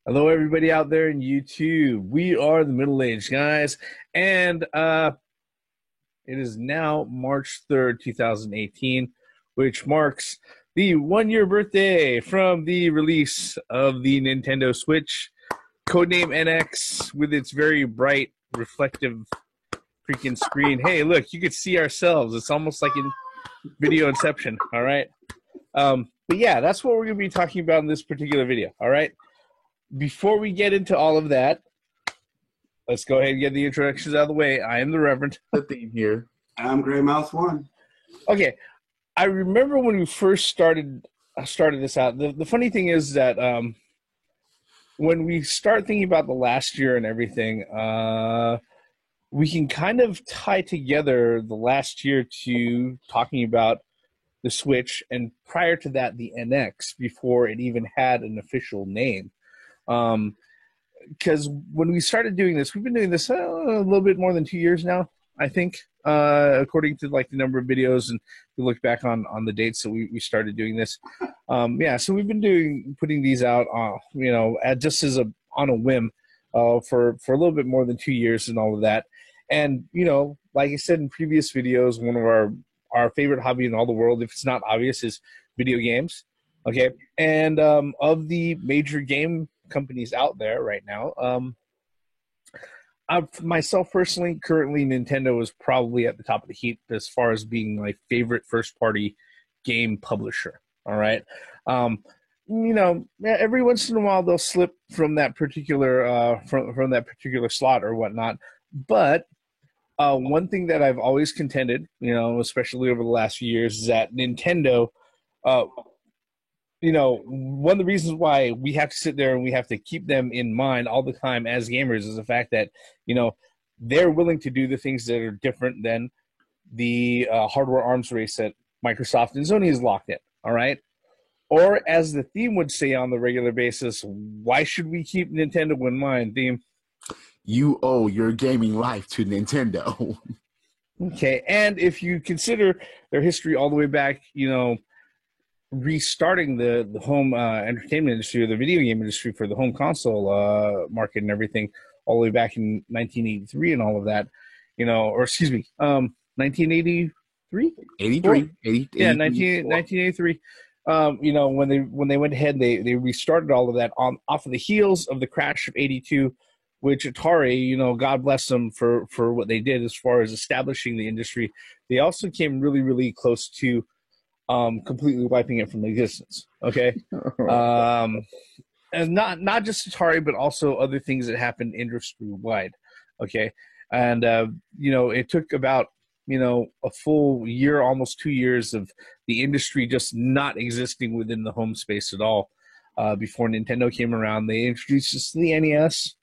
Hello, everybody out there in YouTube. We are the Middle Age Guys, and it is now March 3rd, 2018, which marks the one-year birthday from the release of the Nintendo Switch, codename NX, with its very bright, reflective freaking screen. Hey, look, you can see ourselves. It's almost like in video inception, all right? But yeah, that's what we're going to be talking about in this particular video, all right? Before we get into all of that, let's go ahead and get the introductions out of the way. I am the Reverend. The theme here. I'm Gray Mouse One. Okay, I remember when we first started this out. The funny thing is that when we start thinking about the last year and everything, we can kind of tie together the last year to talking about the Switch, and prior to that, the NX, before it even had an official name. Because when we started doing this, we've been doing this a little bit more than 2 years now, I think, according to like the number of videos, and we look back on the dates that we started doing this. Yeah, so we've been putting these out, just as on a whim, for a little bit more than 2 years and all of that. And like I said in previous videos, one of our favorite hobby in all the world, if it's not obvious, is video games. Okay, and of the major game companies out there right now, myself personally, currently Nintendo is probably at the top of the heap as far as being my favorite first-party game publisher. All right, every once in a while they'll slip from that particular from that particular slot or whatnot, but one thing that I've always contended, especially over the last few years, is that Nintendo. One of the reasons why we have to sit there and we have to keep them in mind all the time as gamers is the fact that, they're willing to do the things that are different than the hardware arms race that Microsoft and Sony is locked in, all right? Or as the theme would say on the regular basis, why should we keep Nintendo in mind, theme? You owe your gaming life to Nintendo. Okay, and if you consider their history all the way back, restarting the home entertainment industry or the video game industry for the home console market and everything all the way back in 1983 and all of that, 1983? 83. 1983. When they went ahead, they restarted all of that off of the heels of the crash of 82, which Atari, God bless them for what they did as far as establishing the industry. They also came really, really close to completely wiping it from existence. Okay, and not just Atari, but also other things that happened industry wide. Okay, and it took about a full year, almost 2 years of the industry just not existing within the home space at all. Before Nintendo came around, they introduced us to the NES,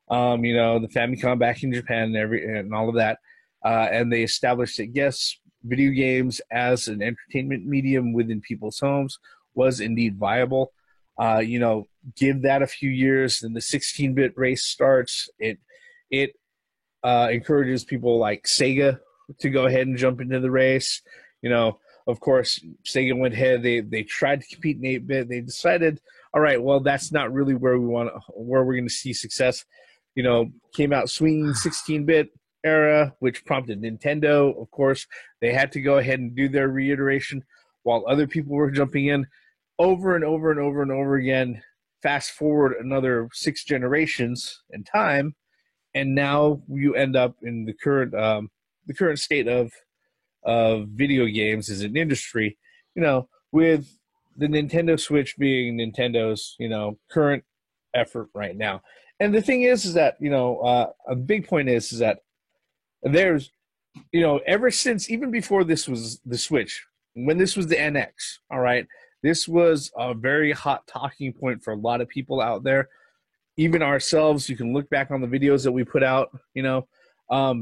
the Famicom back in Japan and all of that, and they established that yes, video games as an entertainment medium within people's homes was indeed viable. Give that a few years, then the 16-bit race starts. It encourages people like Sega to go ahead and jump into the race. Of course, Sega went ahead. They tried to compete in 8-bit. They decided, all right, well, that's not really where we're going to see success. Came out swinging 16-bit era, which prompted Nintendo. Of course, they had to go ahead and do their reiteration while other people were jumping in over and over and over and over again. Fast forward another 6 generations in time, and now you end up in the current state of video games as an industry, with the Nintendo Switch being Nintendo's, current effort right now. And the thing is that, a big point is that there's, ever since, even before this was the Switch, when this was the NX, all right, this was a very hot talking point for a lot of people out there, even ourselves. You can look back on the videos that we put out,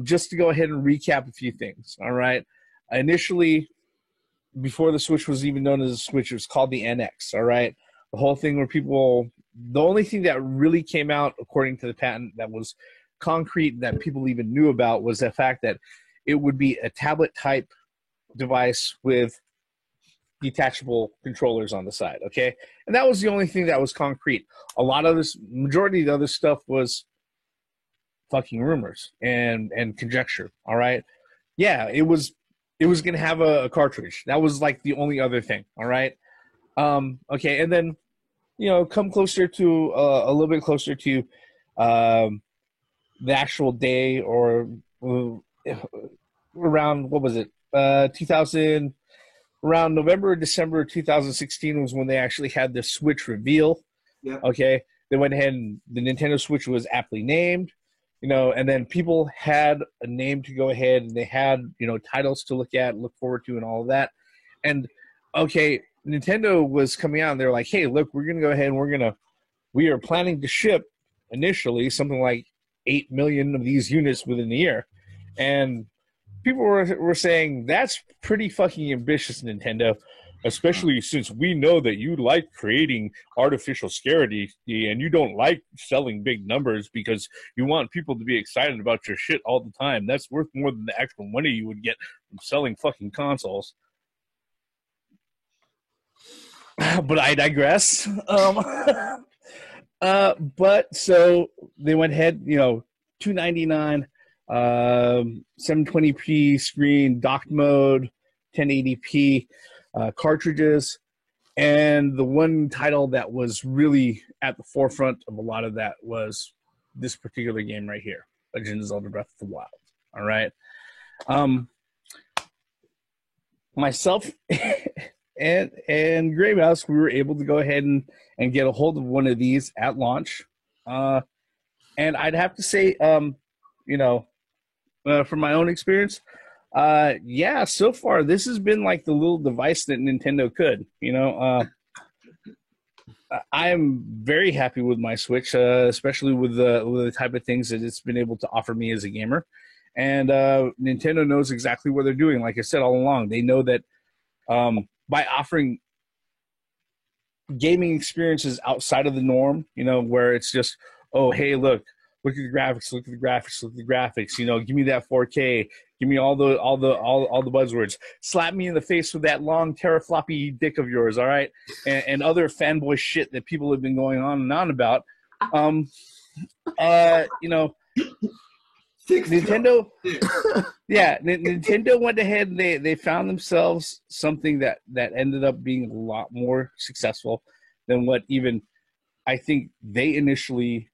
just to go ahead and recap a few things, all right. Initially, before the Switch was even known as a Switch, it was called the NX, all right. The whole thing where the only thing that really came out, according to the patent, that was concrete that people even knew about was the fact that it would be a tablet type device with detachable controllers on the side, okay? And that was the only thing that was concrete. A lot of this, majority of the other stuff was fucking rumors and conjecture, all right? Yeah, it was going to have a cartridge. That was like the only other thing, all right? Okay, and then, come closer to, a little bit closer to the actual day, or around, what was it, 2000, around November or December 2016 was when they actually had the Switch reveal. Yeah. Okay, they went ahead and the Nintendo Switch was aptly named, and then people had a name to go ahead, and they had, titles to look at, look forward to, and all of that. And, okay, Nintendo was coming out, and they're like, hey, look, we're going to go ahead and we are planning to ship initially something like 8 million of these units within a year. And people were saying, that's pretty fucking ambitious, Nintendo, especially since we know that you like creating artificial scarcity and you don't like selling big numbers because you want people to be excited about your shit all the time. That's worth more than the actual money you would get from selling fucking consoles. But I digress. But so they went ahead, $299, 720p screen, docked mode, 1080p cartridges, and the one title that was really at the forefront of a lot of that was this particular game right here, Legend of Zelda: Breath of the Wild. All right, myself and Gray Mouse, we were able to go ahead and get a hold of one of these at launch, and I'd have to say, from my own experience, so far this has been like the little device that Nintendo could. I am very happy with my Switch, especially with the type of things that it's been able to offer me as a gamer. And Nintendo knows exactly what they're doing. Like I said all along, they know that by offering gaming experiences outside of the norm, where it's just, oh, hey, look at the graphics, look at the graphics, give me that 4K, give me all the buzzwords, slap me in the face with that long terafloppy dick of yours, all right, and other fanboy shit that people have been going on and on about. Nintendo, Nintendo went ahead and they found themselves something that ended up being a lot more successful than what even I think they initially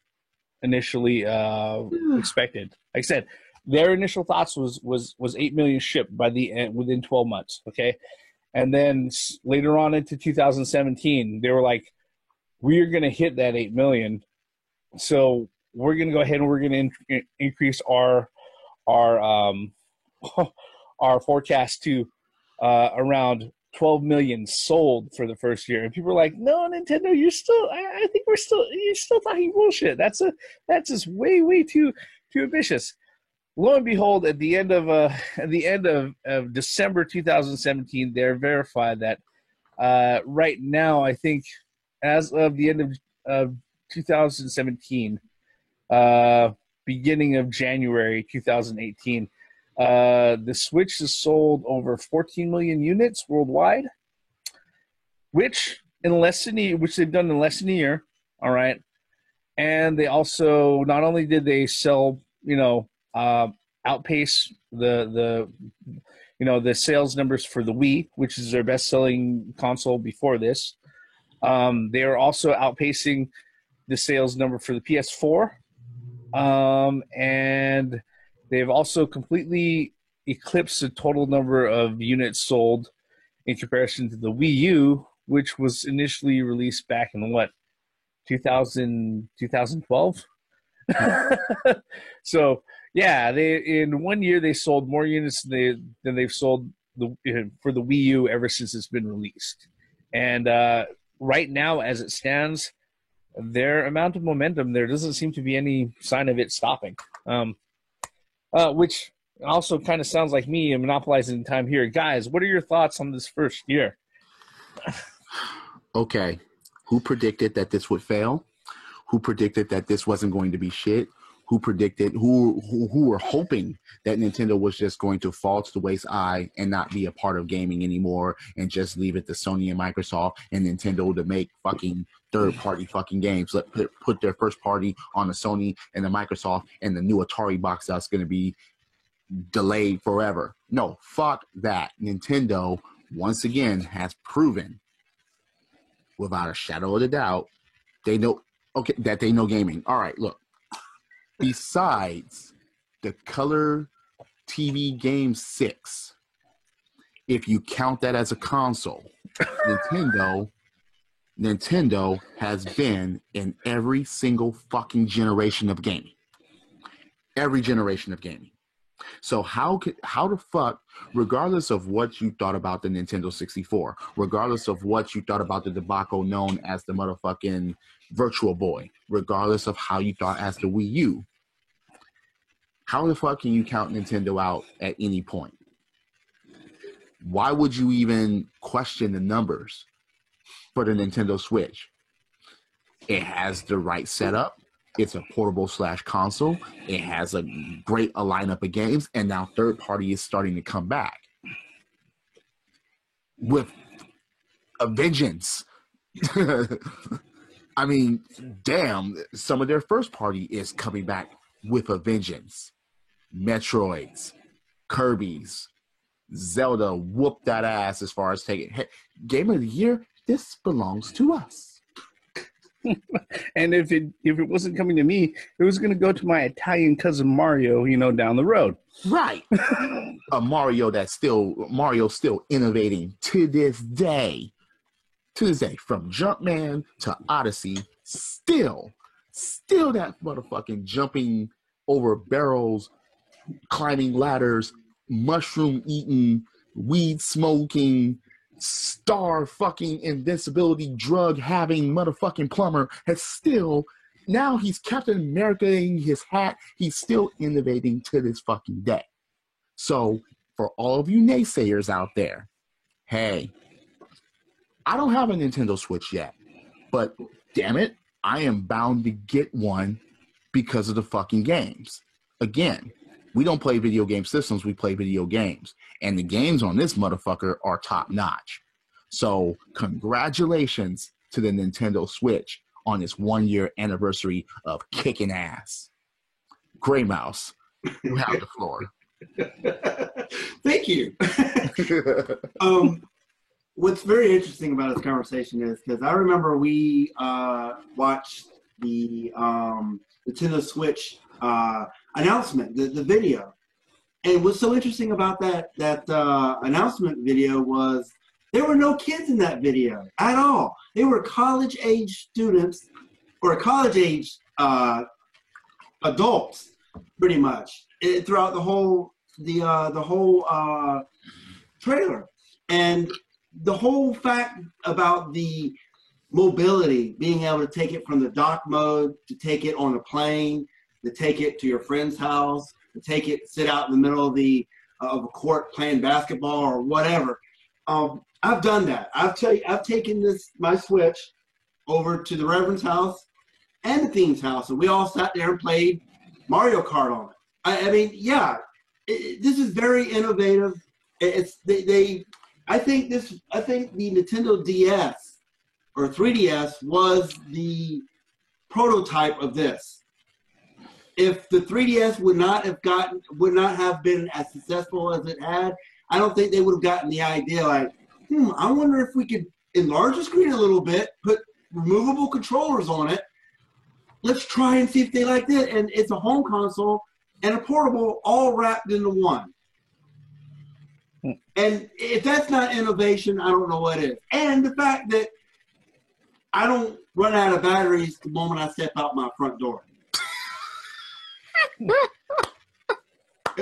expected. Like I said, their initial thoughts was 8 million shipped by the end, within 12 months. Okay, and then later on into 2017, they were like, "We are going to hit that 8 million, so we're going to go ahead and we're going to increase our forecast to around 12 million sold for the first year." And people are like, "No, Nintendo, I think you're still talking bullshit. That's just way too ambitious." Lo and behold, at the end of December 2017, they're verified that right now, I think as of the end of 2017, beginning of January 2018, the Switch has sold over 14 million units worldwide, which they've done in less than a year. All right, and they also, not only did they sell, outpace the sales numbers for the Wii, which is their best-selling console before this. They are also outpacing the sales number for the PS4. And they've also completely eclipsed the total number of units sold in comparison to the Wii U, which was initially released back in 2012. So yeah, in 1 year they sold more units than they've sold for the Wii U ever since it's been released. And right now, as it stands, their amount of momentum, there doesn't seem to be any sign of it stopping, which also kind of sounds like me monopolizing time here. Guys, what are your thoughts on this first year? Okay, who predicted that this would fail? Who predicted that this wasn't going to be shit? who predicted, who were hoping that Nintendo was just going to fall to the wayside and not be a part of gaming anymore and just leave it to Sony and Microsoft and Nintendo to make fucking third-party fucking games. Put their first party on the Sony and the Microsoft and the new Atari box that's going to be delayed forever. No, fuck that. Nintendo, once again, has proven without a shadow of a doubt, that they know gaming. All right, look. Besides the Color TV Game 6, if you count that as a console, Nintendo has been in every single fucking generation of gaming. Every generation of gaming. So how the fuck, regardless of what you thought about the Nintendo 64, regardless of what you thought about the debacle known as the motherfucking Virtual Boy, regardless of how you thought as the Wii U, how the fuck can you count Nintendo out at any point? Why would you even question the numbers for the Nintendo Switch? It has the right setup. It's a portable / console. It has a great lineup of games, and now third party is starting to come back with a vengeance. I mean, damn, some of their first party is coming back with a vengeance. Metroids, Kirby's, Zelda whooped that ass as far as taking Game of the Year. This belongs to us. And if it wasn't coming to me, it was going to go to my Italian cousin Mario, down the road. Right. A Mario still innovating to this day. To this day, from Jumpman to Odyssey, still that motherfucking jumping over barrels, climbing ladders, mushroom eating, weed smoking, star fucking invincibility drug having motherfucking plumber has still, now he's Captain America-ing his hat, he's still innovating to this fucking day. So for all of you naysayers out there, hey, I don't have a Nintendo Switch yet, but damn it, I am bound to get one because of the fucking games. Again, we don't play video game systems, we play video games. And the games on this motherfucker are top notch. So congratulations to the Nintendo Switch on its 1-year anniversary of kicking ass. Gray Mouse, you have the floor. Thank you. What's very interesting about this conversation is because I remember we watched the Nintendo Switch announcement, the video. And what's so interesting about that announcement video was there were no kids in that video at all. They were college-age students or college-age adults, pretty much, throughout the whole trailer. And the whole fact about the mobility, being able to take it from the dock mode, to take it on a plane, to take it to your friend's house, to take it, sit out in the middle of a court playing basketball or whatever. I've done that. I've taken my Switch over to the Reverend's house and the Thieves' house, and we all sat there and played Mario Kart on it. I mean, yeah, this is very innovative. I think the Nintendo DS or 3DS was the prototype of this. If the 3DS would not have been as successful as it had, I don't think they would have gotten the idea like, I wonder if we could enlarge the screen a little bit, put removable controllers on it. Let's try and see if they like that. And it's a home console and a portable all wrapped into one. And if that's not innovation, I don't know what is. And the fact that I don't run out of batteries the moment I step out my front door.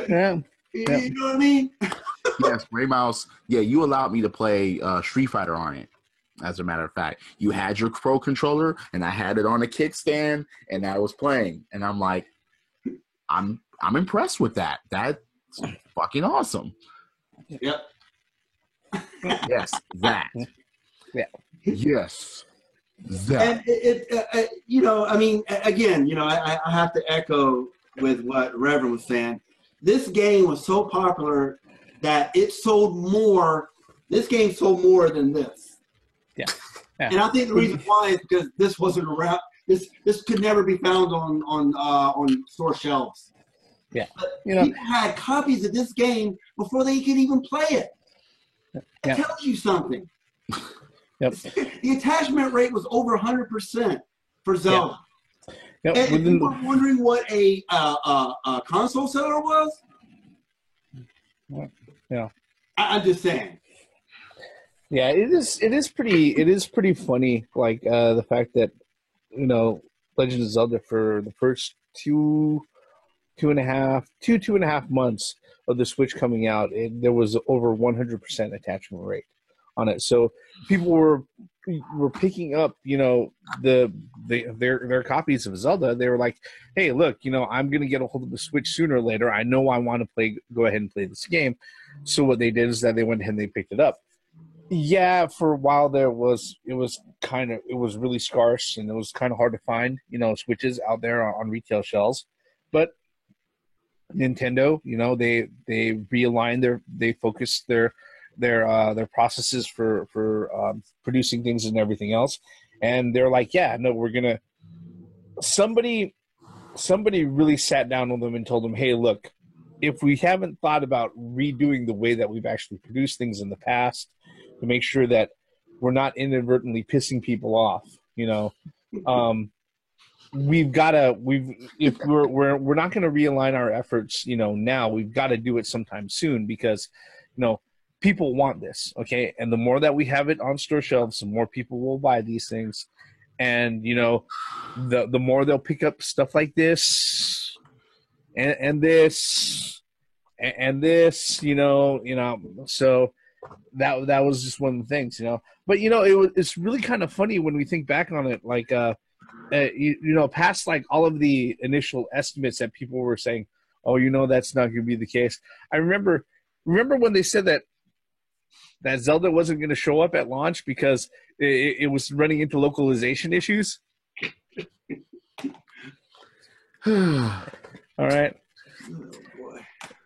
Yeah. You know what I mean? Yes, Gray Mouse. Yeah, you allowed me to play Street Fighter on it. As a matter of fact, you had your Pro controller, and I had it on a kickstand, and I was playing. And I'm like, I'm impressed with that. That's fucking awesome. Yep. Yes, that. Yeah. Yes, that. And I mean, again, I have to echo with what Reverend was saying. This game was so popular that it sold more. This game sold more than this. Yeah. And I think the reason why is because this wasn't around. This could never be found on store shelves. Yeah. But You know, people had copies of this game before they could even play it. It tells you something. Yep. The attachment rate was over 100% for Zelda. Yep. And if you were wondering what a console seller was, yeah, I'm just saying. Yeah, it is pretty funny, like the fact that, you know, Legend of Zelda for the first two and a half months of the Switch coming out, there was over 100% attachment rate on it. So people were picking up, you know, their copies of Zelda. They were like, hey, look, you know, I'm gonna get a hold of the Switch sooner or later. I know I want to go ahead and play this game. So what they did is that they went ahead and they picked it up. Yeah, for a while there it was really scarce, and it was kind of hard to find, you know, Switches out there on retail shelves. But Nintendo, you know, they realigned they focused their processes for producing things and everything else, and they're like, yeah, no, we're gonna. Somebody really sat down with them and told them, hey, look, if we haven't thought about redoing the way that we've actually produced things in the past to make sure that we're not inadvertently pissing people off, you know, we're not going to realign our efforts, you know, now. We've got to do it sometime soon because, you know, people want this, okay? And the more that we have it on store shelves, the more people will buy these things. And, you know, the more they'll pick up stuff like this and this and this, you know, so that was just one of the things, you know. But, you know, it's really kind of funny when we think back on it, like, you know, past like all of the initial estimates that people were saying, oh, you know, that's not going to be the case. I remember when they said that Zelda wasn't going to show up at launch because it was running into localization issues. All right.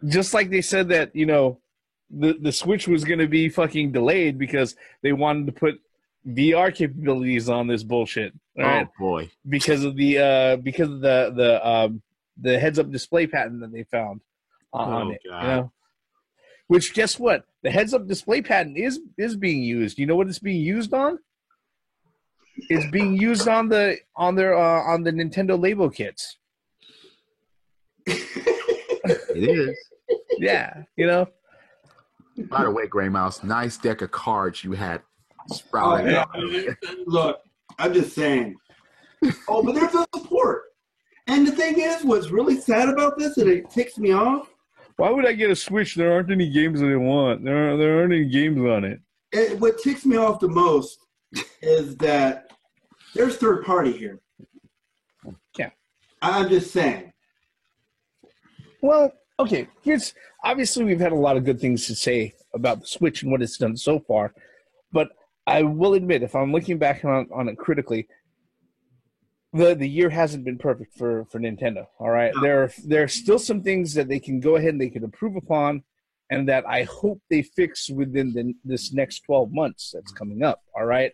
Just like they said that, you know, the Switch was going to be fucking delayed because they wanted to put VR capabilities on this bullshit. Right? Oh boy! Because of the heads-up display patent that they found on it. God. You know? Which, guess what? The heads-up display patent is being used. You know what it's being used on? It's being used on the Nintendo Labo kits. It is. Yeah, you know. By the way, Gray Mouse, nice deck of cards you had sprouting. Look, I'm just saying. Oh, but there's no support. And the thing is, what's really sad about this, and it ticks me off. Why would I get a Switch? There aren't any games that I want. There aren't any games on it. What ticks me off the most is that there's third party here. Yeah. I'm just saying. Well, okay. Obviously we've had a lot of good things to say about the Switch and what it's done so far, but I will admit, if I'm looking back on it critically, the year hasn't been perfect for Nintendo. All right, no. There are still some things that they can go ahead and they can improve upon, and that I hope they fix within this next 12 months that's coming up. All right,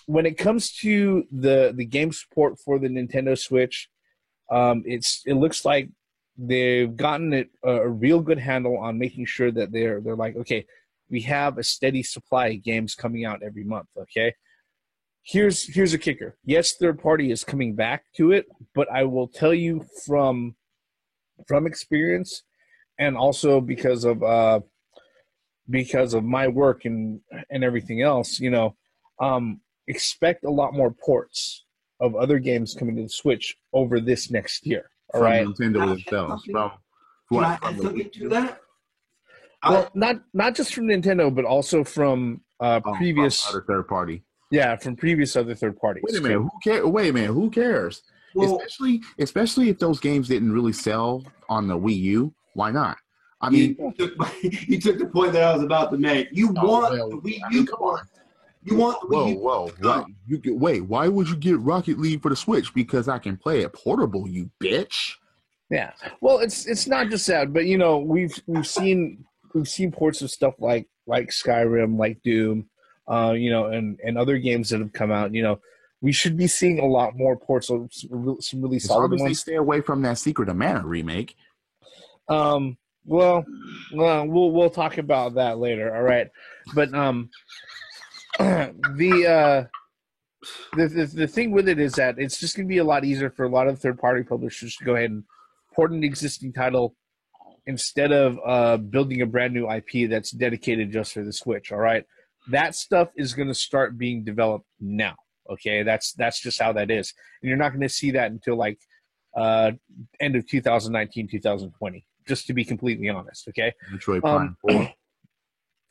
when it comes to the game support for the Nintendo Switch, it looks like they've gotten a real good handle on making sure that they're like, okay, we have a steady supply of games coming out every month. Okay. Here's a kicker. Yes, third party is coming back to it, but I will tell you from experience, and also because of my work and everything else, you know, expect a lot more ports of other games coming to the Switch over this next year. All right, Nintendo themselves. Can I add something to that? Well, not just from Nintendo, but also from previous other third party. Yeah, from previous other third parties. Wait a minute, who cares? Well, especially if those games didn't really sell on the Wii U. Why not? I mean, you took the point that I was about to make. You want the Wii U? Come on. You want the Wii U? Whoa! Wait, why would you get Rocket League for the Switch? Because I can play it portable, you bitch. Yeah. Well, it's not just that, but we've seen ports of stuff like Skyrim, like Doom, and other games that have come out. We should be seeing a lot more ports of some really As solid long as they ones. stay away from that Secret of Mana remake. Well, we'll talk about that later. All right, but the thing with it is that it's just going to be a lot easier for a lot of third-party publishers to go ahead and port an existing title instead of building a brand new IP that's dedicated just for the Switch. All right, that stuff is going to start being developed now. Okay, that's just how that is, and you're not going to see that until like end of 2019, 2020. Just to be completely honest. Okay, Metroid Prime 4.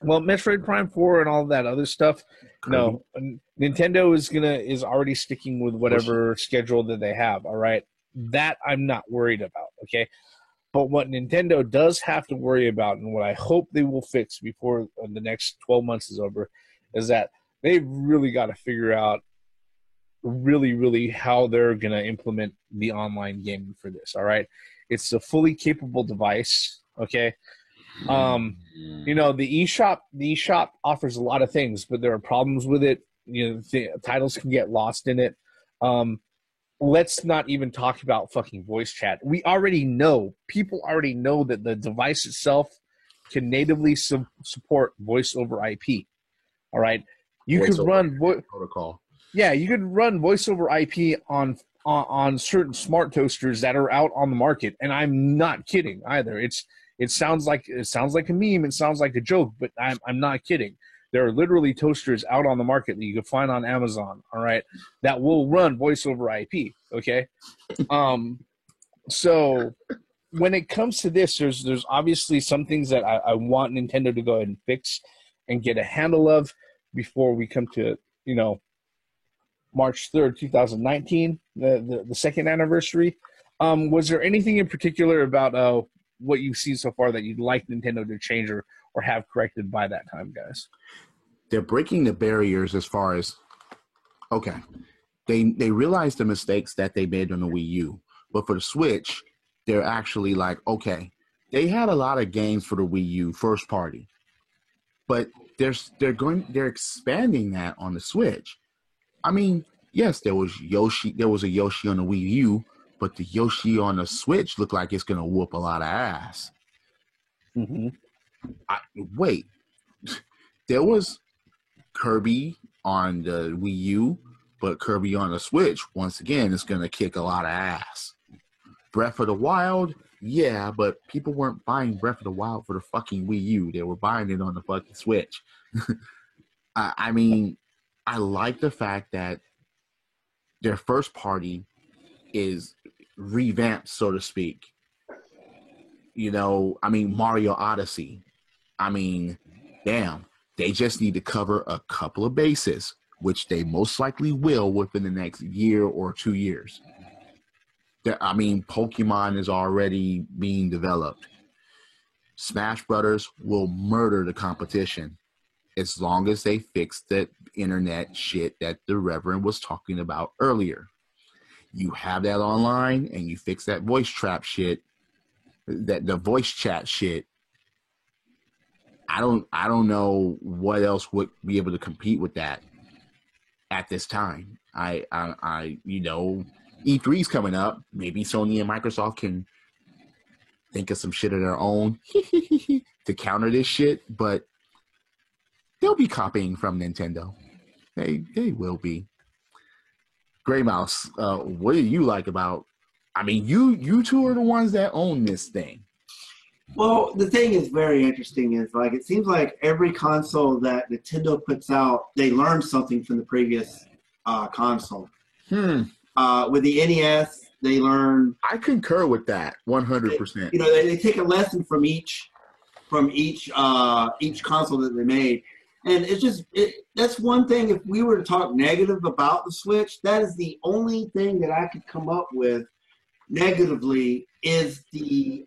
Well, Metroid Prime 4 and all that other stuff. Kirby. No, Nintendo is already sticking with whatever schedule that they have. All right, that I'm not worried about. Okay, but what Nintendo does have to worry about, and what I hope they will fix before the next 12 months is over, is that they've really got to figure out really how they're going to implement the online gaming for this. All right, it's a fully capable device. Okay. The eShop offers a lot of things, but there are problems with it. The titles can get lost in it. Let's not even talk about fucking voice chat. People already know that the device itself can natively support voice over IP. All right, you could run protocol. Yeah, you could run voice over IP on certain smart toasters that are out on the market, and I'm not kidding either. It sounds like a meme. It sounds like a joke, but I'm not kidding. There are literally toasters out on the market that you can find on Amazon. All right, that will run voice over IP. Okay, so when it comes to this, there's obviously some things that I want Nintendo to go ahead and fix and get a handle of before we come to March 3rd, 2019, the second anniversary. Was there anything in particular about what you've seen so far that you'd like Nintendo to change or have corrected by that time, guys? They're breaking the barriers as far as, okay, they realize the mistakes that they made on the Wii U. But for the Switch, they're actually like, okay, they had a lot of games for the Wii U first party. But they're expanding that on the Switch. I mean, yes, there was a Yoshi on the Wii U, but the Yoshi on the Switch looked like it's gonna whoop a lot of ass. Mm-hmm. Wait, there was Kirby on the Wii U, but Kirby on the Switch, once again, is gonna kick a lot of ass. Breath of the Wild, yeah, but people weren't buying Breath of the Wild for the fucking Wii U. They were buying it on the fucking Switch. I mean, I like the fact that their first party is revamped, so to speak. Mario Odyssey. I mean, damn, they just need to cover a couple of bases, which they most likely will within the next year or 2 years. Pokemon is already being developed. Smash Brothers will murder the competition as long as they fix that internet shit that the Reverend was talking about earlier. You have that online and you fix that voice trap shit, the voice chat shit. I don't know what else would be able to compete with that at this time. E3's coming up. Maybe Sony and Microsoft can think of some shit of their own to counter this shit, but they'll be copying from Nintendo. They will be. Gray Mouse, what do you like about? You two are the ones that own this thing. Well, the thing is very interesting is it seems like every console that Nintendo puts out, they learn something from the previous console. With the NES, they learn. I concur with that 100%. They take a lesson from each console that they made. And that's one thing. If we were to talk negative about the Switch, that is the only thing that I could come up with negatively is the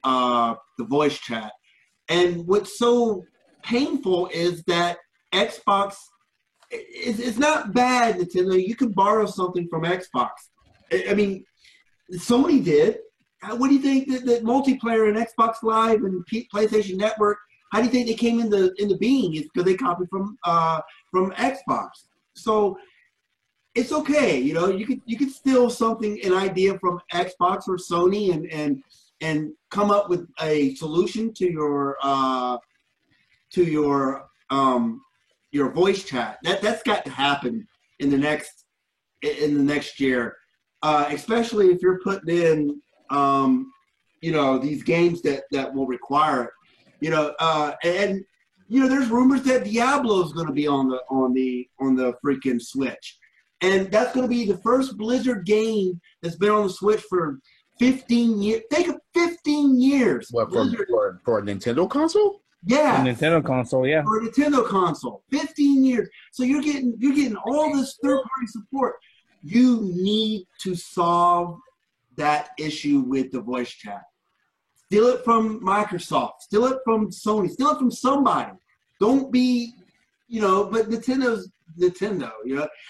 voice chat. And what's so painful is that Xbox it's not bad, Nintendo. You can borrow something from Xbox. I mean, Sony did. what do you think that multiplayer and Xbox Live and PlayStation Network? How do you think they came into being? It's because they copied from Xbox. So it's okay, you know. You could steal an idea from Xbox or Sony, and come up with a solution to your voice chat. That's got to happen in the next year, especially if you're putting in these games that will require it. And there's rumors that Diablo is going to be on the freaking Switch, and that's going to be the first Blizzard game that's been on the Switch for 15 years. Think of 15 years. What, for a Nintendo console? Yeah, a Nintendo console, yeah. For a Nintendo console, 15 years. So you're getting all this third-party support. You need to solve that issue with the voice chat. Steal it from Microsoft. Steal it from Sony. Steal it from somebody. Don't be, but Nintendo's Nintendo.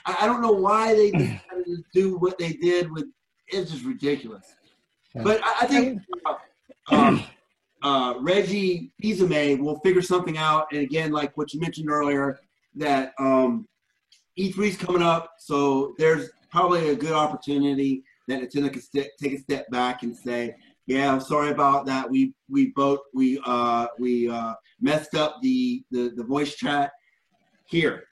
I don't know why they decided to do what they did with. It's just ridiculous. Yeah. But I think Reggie Fils-Aimé will figure something out. And again, like what you mentioned earlier, that E3's coming up, so there's probably a good opportunity that Nintendo can take a step back and say, "Yeah, I'm sorry about that. We messed up the voice chat. Here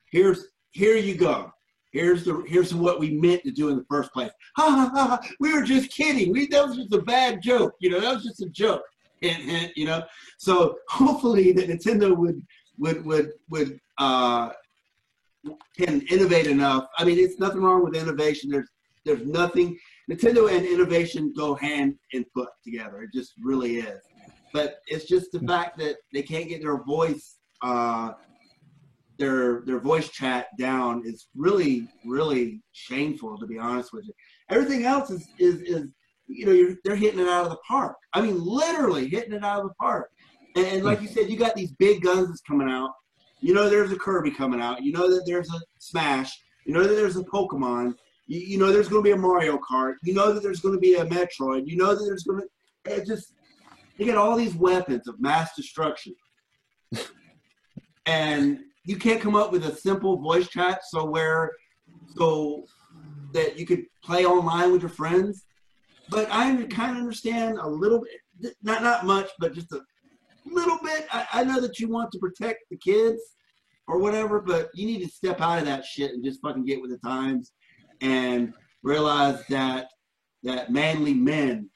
you go. Here's what we meant to do in the first place. Ha ha ha! We were just kidding. That was just a bad joke. That was just a joke. Hint, hint. So hopefully that Nintendo can innovate enough. I mean, it's nothing wrong with innovation. There's nothing. Nintendo and innovation go hand in foot together. It just really is. But it's just the fact that they can't get their voice their voice chat down is really, really shameful, to be honest with you. Everything else is they're hitting it out of the park. I mean, literally hitting it out of the park. And like you said, you got these big guns that's coming out. There's a Kirby coming out. That there's a Smash. That there's a Pokemon. There's going to be a Mario Kart. That there's going to be a Metroid. That there's going to you get all these weapons of mass destruction. And you can't come up with a simple voice chat so that you could play online with your friends. But I kind of understand a little bit, not much, but just a little bit. I know that you want to protect the kids or whatever, but you need to step out of that shit and just fucking get with the times and realize that manly men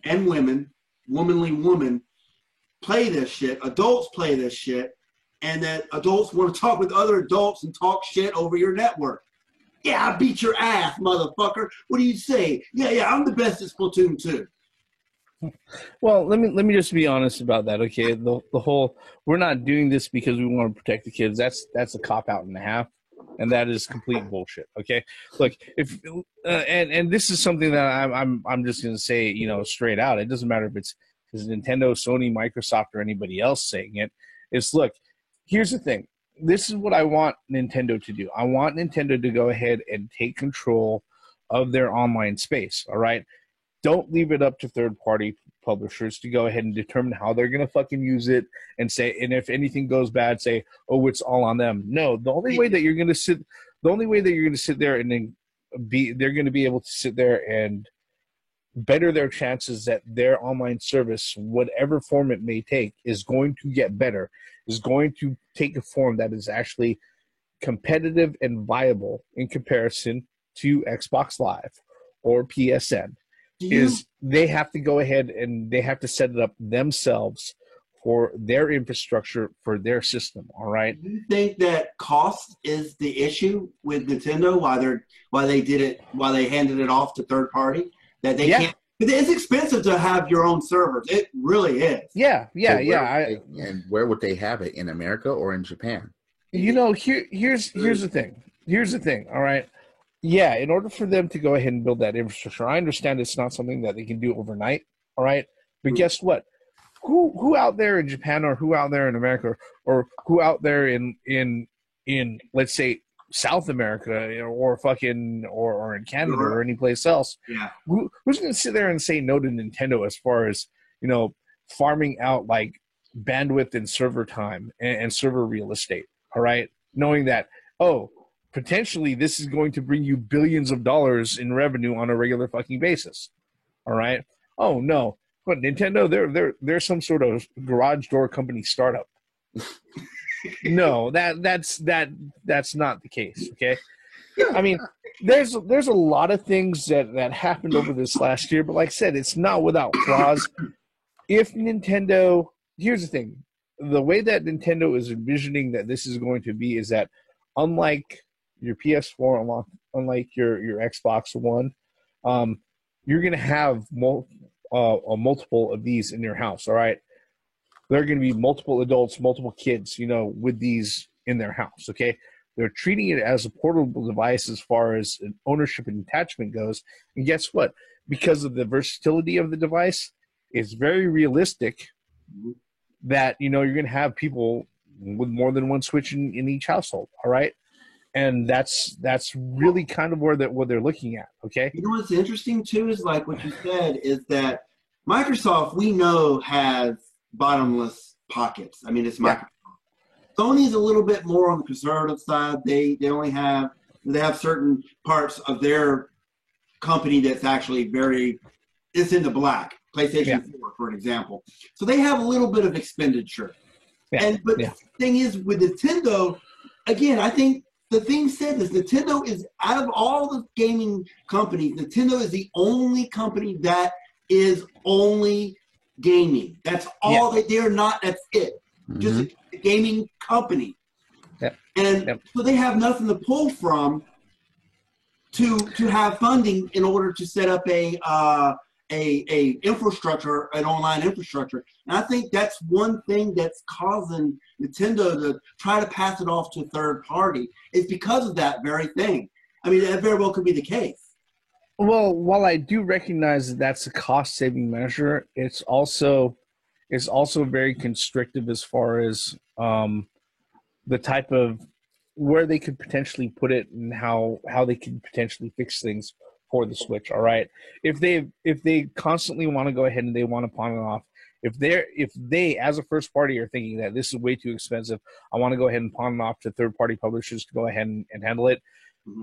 and women, womanly women, play this shit. Adults play this shit. And that adults want to talk with other adults and talk shit over your network. Yeah, I beat your ass, motherfucker. What do you say? Yeah, I'm the best at Splatoon 2. Well, let me just be honest about that, okay? The whole we're not doing this because we want to protect the kids. That's a cop out and a half, and that is complete bullshit. Okay, look, if and this is something that I'm just gonna say, straight out. It doesn't matter if it's Nintendo, Sony, Microsoft, or anybody else saying it. It's look. Here's the thing. This is what I want Nintendo to do. I want Nintendo to go ahead and take control of their online space, all right? Don't leave it up to third-party publishers to go ahead and determine how they're going to fucking use it and if anything goes bad, say, oh, it's all on them. No, the only way that you're going to sit there and then they're going to be able to sit there and better their chances that their online service, whatever form it may take, is going to get better, is going to take a form that is actually competitive and viable in comparison to Xbox Live or PSN. They have to go ahead and they have to set it up themselves for their infrastructure, for their system, all right? Do you think that cost is the issue with Nintendo, why they handed it off to third party? That they can't. It's expensive to have your own servers. It really is. Yeah. And where would they have it, in America or in Japan? Here's the thing. Here's the thing. All right. Yeah. In order for them to go ahead and build that infrastructure, I understand it's not something that they can do overnight. All right. But guess what? Who out there in Japan or who out there in America or who out there in let's say South America or fucking or in Canada or any place else. Yeah. Who's going to sit there and say no to Nintendo as far as, you know, farming out like bandwidth and server time and server real estate? All right, knowing that, oh, potentially this is going to bring you billions of dollars in revenue on a regular fucking basis. All right. Oh no, but Nintendo, they're some sort of garage door company startup. No, that's not the case. Okay, I mean, there's a lot of things that happened over this last year, but like I said, it's not without flaws. If Nintendo, here's the thing, the way that Nintendo is envisioning that this is going to be is that unlike your PS4, unlike your Xbox One, you're going to have multiple of these in your house. All right, there are going to be multiple adults, multiple kids, you know, with these in their house. Okay, they're treating it as a portable device as far as ownership and attachment goes. And guess what? Because of the versatility of the device, it's very realistic that, you know, you're going to have people with more than one Switch in each household. All right. And that's really kind of what they're looking at. Okay. You know what's interesting too is like what you said is that Microsoft, we know, has bottomless pockets. I mean, it's Microsoft. Sony's a little bit more on the conservative side. They have certain parts of their company that's actually it's in the black. PlayStation 4, for example. So they have a little bit of expenditure. But the thing is with Nintendo, again, I think the thing said is Nintendo is, out of all the gaming companies, Nintendo is the only company that is only gaming. That's all they're not, that's it. Mm-hmm. Just a gaming company. So they have nothing to pull from to have funding in order to set up a infrastructure, an online infrastructure. And I think that's one thing that's causing Nintendo to try to pass it off to a third party, is because of that very thing. I mean, that very well could be the case. Well, while I do recognize that that's a cost-saving measure, it's also very constrictive as far as the type of where they could potentially put it and how they could potentially fix things for the Switch. All right, if they constantly want to go ahead and they want to pawn it off, if they as a first party are thinking that this is way too expensive, I want to go ahead and pawn it off to third party publishers to go ahead and handle it.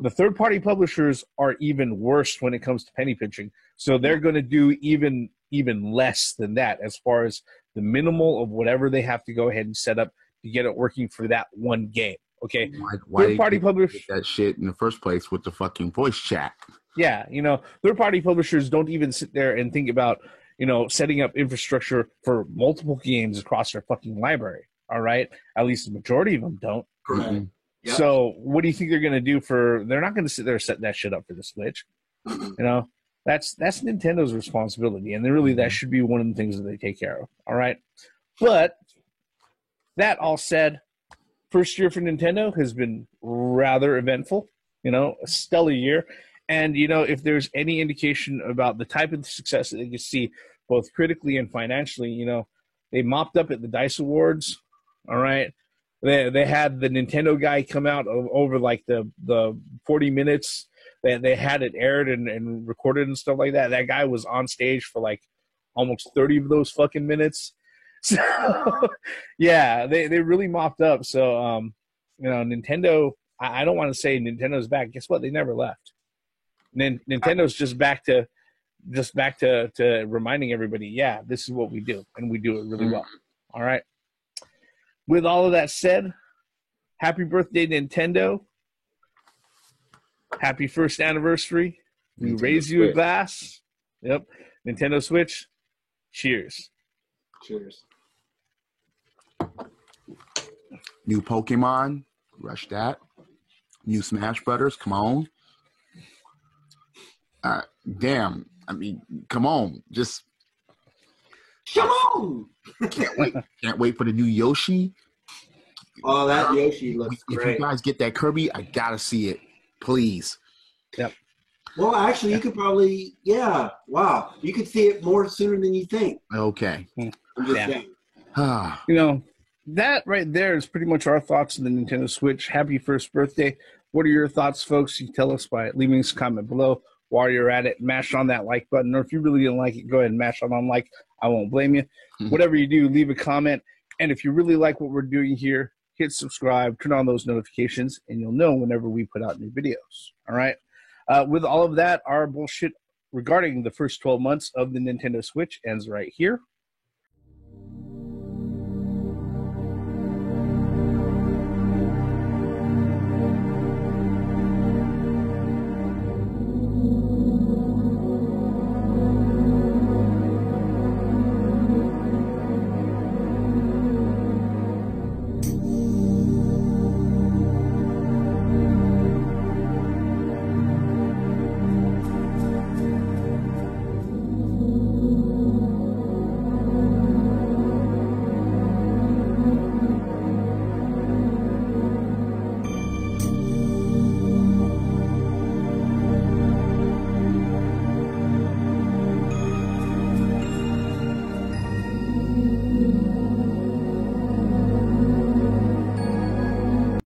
The third party publishers are even worse when it comes to penny pinching, so they're going to do even less than that as far as the minimal of whatever they have to go ahead and set up to get it working for that one game. Okay, why third party publishers that shit in the first place with the fucking voice chat. Yeah, you know, third-party publishers don't even sit there and think about, you know, setting up infrastructure for multiple games across their fucking library, all right? At least the majority of them don't. Mm-hmm. Yep. So what do you think they're going to do they're not going to sit there and set that shit up for the Switch. You know, that's Nintendo's responsibility, and really that should be one of the things that they take care of, all right? But that all said, first year for Nintendo has been rather eventful, you know, a stellar year. And, you know, if there's any indication about the type of success that you see, both critically and financially, you know, they mopped up at the DICE Awards, all right? They had the Nintendo guy come out over, like, the 40 minutes that they had it aired and recorded and stuff like that. That guy was on stage for, like, almost 30 of those fucking minutes. So, yeah, they really mopped up. So, you know, Nintendo, I don't want to say Nintendo's back. Guess what? They never left. Nintendo's just back to reminding everybody, yeah, this is what we do, and we do it really well. All right. With all of that said, happy birthday, Nintendo. Happy first anniversary. We raise you a glass. Yep. Nintendo Switch. Cheers. Cheers. New Pokemon. Rush that. New Smash Brothers. Come on. Damn. I mean, come on. Just come on. Can't wait for the new Yoshi. Oh, that Yoshi looks great. If you guys get that Kirby, I gotta see it. Please. Yep. Well, actually, you could probably, wow. You could see it more sooner than you think. Okay. I'm just saying. You know, that right there is pretty much our thoughts on the Nintendo Switch. Happy first birthday. What are your thoughts, folks? You tell us by leaving us a comment below. While you're at it, mash on that like button. Or if you really didn't like it, go ahead and mash on like. I won't blame you. Whatever you do, leave a comment. And if you really like what we're doing here, hit subscribe, turn on those notifications, and you'll know whenever we put out new videos. All right? With all of that, our bullshit regarding the first 12 months of the Nintendo Switch ends right here.